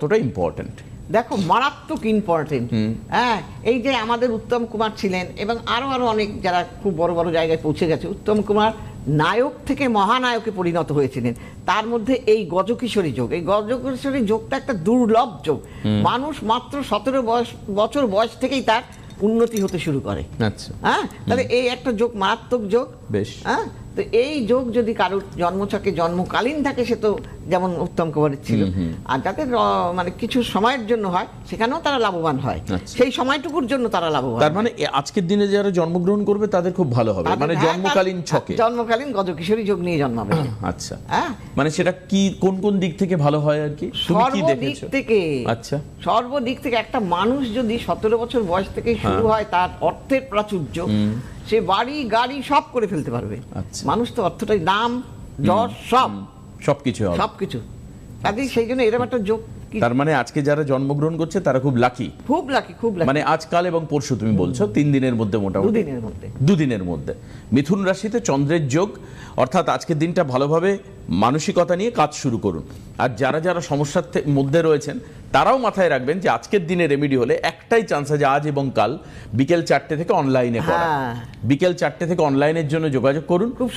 কতটা ইম্পর্টেন্ট? দেখো, মারাত্মক ইম্পর্টেন্ট। হ্যাঁ, এই যে আমাদের উত্তম কুমার ছিলেন এবং আরো অনেক যারা খুব বড় বড় জায়গায় পৌঁছে গেছে, উত্তম কুমার নায়ক থেকে মহানায়কে পরিণত হয়েছিলেন। তার মধ্যে এই গজকিশোরী যোগ, এই গজকিশোরী যোগটা একটা দুর্লভ যোগ। মানুষ মাত্র 17 বছর বয়স থেকেই তার উন্নতি হতে শুরু করে। আচ্ছা, হ্যাঁ, তাহলে এই একটা যোগ, মারাত্মক যোগ। বেশ। হ্যাঁ, তো এই যোগ যদি কারোর জন্মছকে জন্মকালীন থাকে, সে তো যেমন উত্তম কুমারের ছিল, আর যাদের মানে কিছু সময়ের জন্য হয়, সেখানেও তারা লাভবান হয়। আচ্ছা। সেই সময়টুকুর জন্য তারা লাভবান। তার মানে আজকের দিনে যারা জন্মগ্রহণ করবে তাদের খুব ভালো হবে, মানে জন্মকালীন ছকে, জন্মকালীন গজকিশোরী যোগ নিয়ে জন্মাবে। আচ্ছা, হ্যাঁ, মানে সেটা কি কোন কোন দিক থেকে ভালো হয় আর কি, তুমি কি সর্বদিক দেখেছো? থেকে। আচ্ছা, সর্বদিক থেকে একটা মানুষ যদি 17 বছর বয়স থেকে শুরু হয় তার অর্থের প্রাচুর্য, সে বাড়ি গাড়ি সব করে ফেলতে পারবে। আচ্ছা। মানুষ তো অর্থটাই, নাম যশ সবকিছু হবে, সবকিছু। কাজেই সেই জন্য এরকম একটা যোগ। তার মানে আজকে যারা জন্মগ্রহণ করছে তারা খুব লাকি, খুব লাকি, খুব লাকি। মানে আজকাল এবং পরশু তুমি বলছো 3 দিনের মধ্যে, মোটামুটি দুদিনের মধ্যে। দুদিনের মধ্যে মিথুন রাশিতে চন্দ্রের যোগ, অর্থাৎ আজকের দিনটা ভালোভাবে মানসিকতা নিয়ে কাজ শুরু করুন। আর যারা যারা সমস্যার মধ্যে রয়েছেন তারাও মাথায় রাখবেন যে আজকের দিনে রেমেডি হলে একটাই চান্স আছে, আজ এবং কাল বিকেল 4টে থেকে অনলাইনে করা। বিকেল 4টে থেকে অনলাইনের জন্য যোগাযোগ করুন। খুব